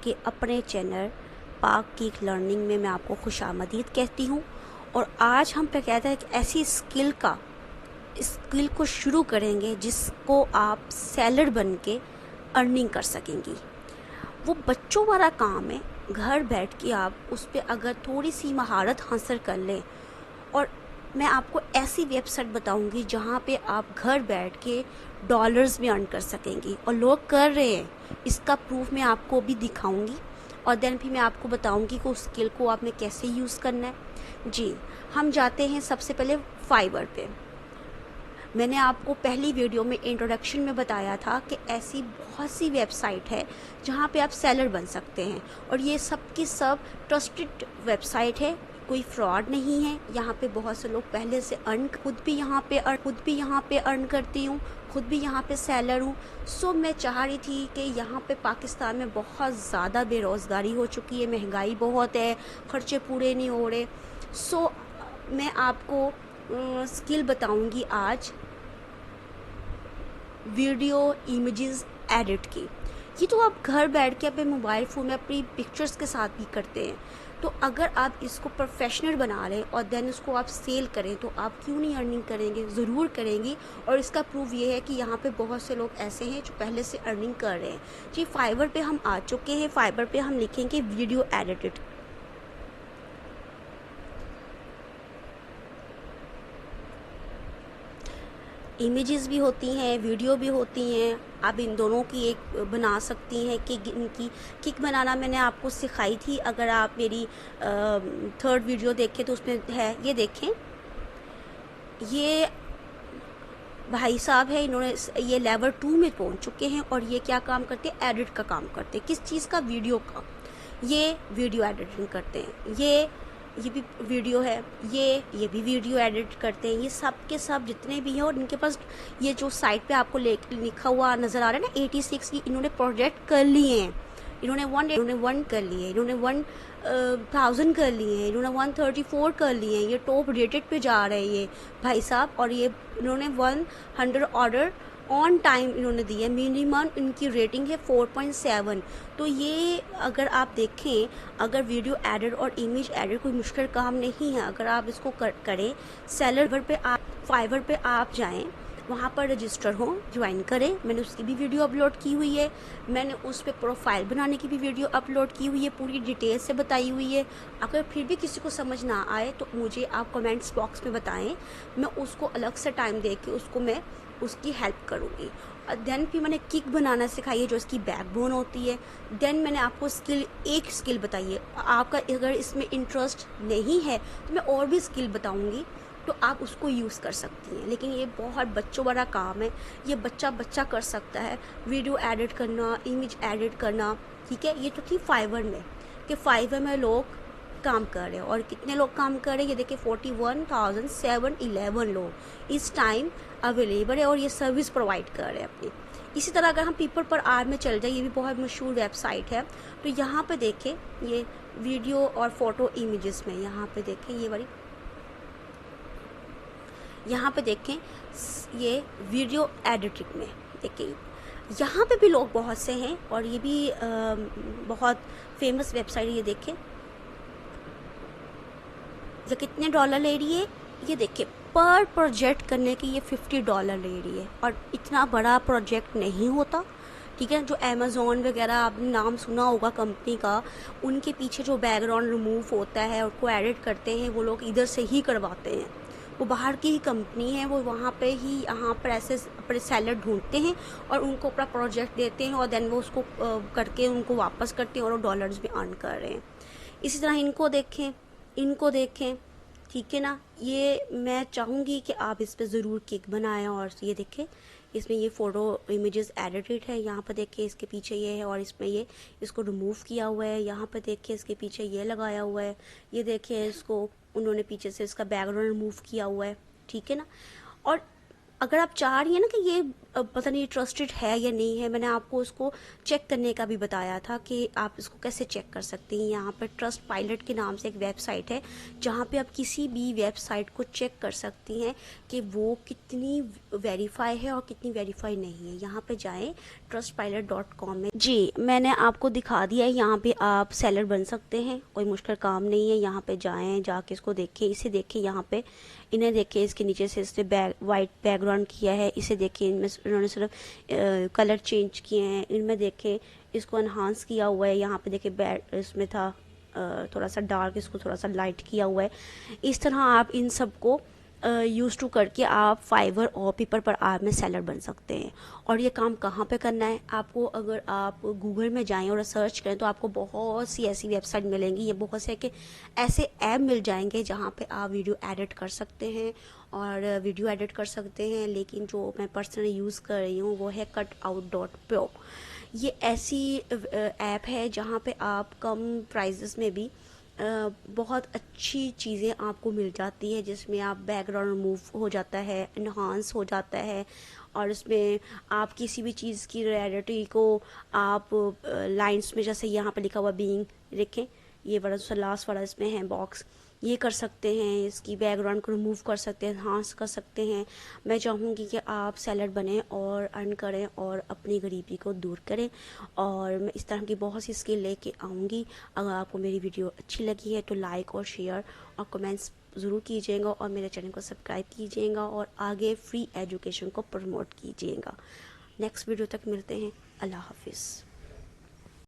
आपके अपने चैनल पाक किक लर्निंग में मैं आपको खुशामदीद कहती हूँ। और आज हम पे कहते हैं कि ऐसी स्किल को शुरू करेंगे जिसको आप सेलर बन के अर्निंग कर सकेंगी। वो बच्चों वाला काम है, घर बैठ के आप उस पर अगर थोड़ी सी महारत हासिल कर लें, और मैं आपको ऐसी वेबसाइट बताऊंगी जहाँ पे आप घर बैठ के डॉलर्स में अर्न कर सकेंगी, और लोग कर रहे हैं। इसका प्रूफ मैं आपको भी दिखाऊंगी, और देन फिर मैं आपको बताऊंगी कि उस स्किल को आपने कैसे यूज़ करना है। जी, हम जाते हैं सबसे पहले फाइवर पे। मैंने आपको पहली वीडियो में इंट्रोडक्शन में बताया था कि ऐसी बहुत सी वेबसाइट है जहाँ पे आप सेलर बन सकते हैं, और ये सब की सब ट्रस्टेड वेबसाइट है, कोई फ्रॉड नहीं है। यहाँ पे बहुत से लोग पहले से खुद भी यहाँ पे अर्न करती हूँ, खुद भी यहाँ पे सेलर हूँ। सो मैं चाह रही थी कि यहाँ पे पाकिस्तान में बहुत ज़्यादा बेरोज़गारी हो चुकी है, महंगाई बहुत है, खर्चे पूरे नहीं हो रहे। सो मैं आपको स्किल बताऊँगी आज वीडियो इमेजेस एडिट की। ये तो आप घर बैठ के अपने मोबाइल फ़ोन में अपनी पिक्चर्स के साथ भी करते हैं। तो अगर आप इसको प्रोफेशनल बना लें और देन इसको आप सेल करें तो आप क्यों नहीं अर्निंग करेंगे? ज़रूर करेंगी। और इसका प्रूफ ये है कि यहाँ पे बहुत से लोग ऐसे हैं जो पहले से अर्निंग कर रहे हैं। जी, फाइवर पे हम आ चुके हैं। फाइवर पे हम लिखेंगे वीडियो एडिटेड। इमेजेस भी होती हैं, वीडियो भी होती हैं, आप इन दोनों की एक बना सकती हैं। किक बनाना मैंने आपको सिखाई थी। अगर आप मेरी थर्ड वीडियो देखें तो उसमें है, ये देखें, ये भाई साहब है, इन्होंने ये लेवल 2 में पहुंच चुके हैं। और ये क्या काम करते हैं? एडिट का काम करते हैं। किस चीज़ का? वीडियो का। ये वीडियो एडिटिंग करते हैं। ये भी वीडियो है, ये भी वीडियो एडिट करते हैं। ये सब के सब जितने भी हैं, और इनके पास ये जो साइट पे आपको लिखा हुआ नज़र आ रहा है ना 86 की, इन्होंने प्रोजेक्ट कर लिए हैं। इन्होंने 1 कर लिए, इन्होंने 1000 कर लिए हैं, इन्होंने 134 कर लिए हैं। ये टॉप रेटेड पे जा रहे हैं ये भाई साहब। और ये इन्होंने 100 ऑर्डर ऑन टाइम इन्होंने दिए। मिनिमम इनकी रेटिंग है 4.7। तो ये अगर आप देखें, अगर वीडियो एडिट और इमेज एडिट कोई मुश्किल काम नहीं है। अगर आप इसको करें, सेलर पे आप फाइवर पे आप जाएं, वहाँ पर रजिस्टर हो, ज्वाइन करें। मैंने उसकी भी वीडियो अपलोड की हुई है। मैंने उस पर प्रोफाइल बनाने की भी वीडियो अपलोड की हुई है, पूरी डिटेल से बताई हुई है। अगर फिर भी किसी को समझ ना आए तो मुझे आप कमेंट्स बॉक्स में बताएं, मैं उसको अलग से टाइम दे के मैं उसकी हेल्प करूँगी। देन फिर मैंने किक बनाना सिखाई है, जो इसकी बैकबोन होती है। देन मैंने आपको एक स्किल बताई है। आपका अगर इसमें इंटरेस्ट नहीं है तो मैं और भी स्किल बताऊँगी, तो आप उसको यूज़ कर सकती हैं। लेकिन ये बहुत बच्चों वाला काम है, ये बच्चा कर सकता है। वीडियो एडिट करना, इमेज एडिट करना, ठीक है। ये तो थी फाइवर में, कि फाइवर में लोग काम कर रहे हैं। और कितने लोग काम कर रहे हैं? ये देखिए 41,711 लोग इस टाइम अवेलेबल है, और ये सर्विस प्रोवाइड कर रहे हैं अपनी। इसी तरह अगर हम पीपल पर आर में चल जाए, ये भी बहुत मशहूर वेबसाइट है। तो यहाँ पे देखें, ये वीडियो और फोटो इमेजेस में, यहाँ पे देखें ये वाली, यहाँ पे देखें ये वीडियो एडिटिंग में देखें, यहाँ पे भी लोग बहुत से हैं। और ये भी बहुत फेमस वेबसाइट है। ये देखें ये कितने डॉलर ले रही है? ये देखिए, पर प्रोजेक्ट करने के ये $50 ले रही है। और इतना बड़ा प्रोजेक्ट नहीं होता, ठीक है। जो अमेज़ॉन वगैरह आपने नाम सुना होगा कंपनी का, उनके पीछे जो बैकग्राउंड रिमूव होता है और को एडिट करते हैं, वो लोग इधर से ही करवाते हैं। वो बाहर की ही कंपनी है, वो वहाँ पे ही यहाँ पर ऐसे अपने सेलर ढूंढते हैं और उनको अपना प्रोजेक्ट देते हैं, और देन वो उसको करके उनको वापस करते हैं, और वो डॉलर्स में अर्न कर रहे हैं। इसी तरह इनको देखें, ठीक है ना। ये मैं चाहूँगी कि आप इस पर ज़रूर किक बनाएं। और ये देखें, इसमें ये फ़ोटो इमेजेस एडिटेड है। यहाँ पर देखिए इसके पीछे ये है, और इसमें ये इसको रिमूव किया हुआ है। यहाँ पर देखिए इसके पीछे ये लगाया हुआ है। ये देखिए इसको उन्होंने पीछे से इसका बैकग्राउंड रिमूव किया हुआ है, ठीक है ना। और अगर आप चाह रही हैं ना कि ये पता नहीं ट्रस्टेड है या नहीं है। मैंने आपको उसको चेक करने का भी बताया था कि आप इसको कैसे चेक कर सकती हैं। यहाँ पर ट्रस्ट पायलट के नाम से एक वेबसाइट है जहाँ पे आप किसी भी वेबसाइट को चेक कर सकती हैं कि वो कितनी वेरीफाई है और कितनी वेरीफाई नहीं है। यहाँ पे जाएं trustpilot.com में। जी, मैंने आपको दिखा दिया है, यहाँ पे आप सेलर बन सकते हैं, कोई मुश्किल काम नहीं है। यहाँ पे जाएं, जाके इसको देखें, इसे देखें, यहाँ पे इन्हें देखें, इसके नीचे से इसने वाइट बैकग्राउंड किया है, इसे देखें, इनमें इन्होंने सिर्फ कलर चेंज किए हैं। इनमें देखें इसको एनहांस किया हुआ है, यहाँ पे देखें इसमें था थोड़ा सा डार्क, इसको थोड़ा सा लाइट किया हुआ है। इस तरह आप इन सब को यूज़ टू करके आप फाइवर और पेपर पर आप में सेलर बन सकते हैं। और ये काम कहाँ पे करना है आपको, अगर आप गूगल में जाएं और सर्च करें तो आपको बहुत सी ऐसी वेबसाइट मिलेंगी, ये बहुत से कि ऐसे ऐप मिल जाएंगे जहाँ पे आप वीडियो एडिट कर सकते हैं और वीडियो एडिट कर सकते हैं। लेकिन जो मैं पर्सनली यूज़ कर रही हूँ वो है cutout.pro। ये ऐसी ऐप है जहाँ पे आप कम प्राइजेस में भी बहुत अच्छी चीज़ें आपको मिल जाती है, जिसमें आप बैकग्राउंड रिमूव हो जाता है, इन्हांस हो जाता है, और इसमें आप किसी भी चीज़ की रियलिटी को आप लाइंस में, जैसे यहाँ पे लिखा हुआ बीइंग, देखें ये वाला जो लास्ट वाला इसमें है बॉक्स, ये कर सकते हैं, इसकी बैकग्राउंड को रिमूव कर सकते हैं, इन्हांस कर सकते हैं। मैं चाहूँगी कि आप सेलर बनें और अर्न करें और अपनी गरीबी को दूर करें, और मैं इस तरह की बहुत सी स्किल लेके आऊँगी। अगर आपको मेरी वीडियो अच्छी लगी है तो लाइक और शेयर और कमेंट्स ज़रूर कीजिएगा, और मेरे चैनल को सब्सक्राइब कीजिएगा और आगे फ्री एजुकेशन को प्रमोट कीजिएगा। नेक्स्ट वीडियो तक मिलते हैं। अल्लाह हाफिज़।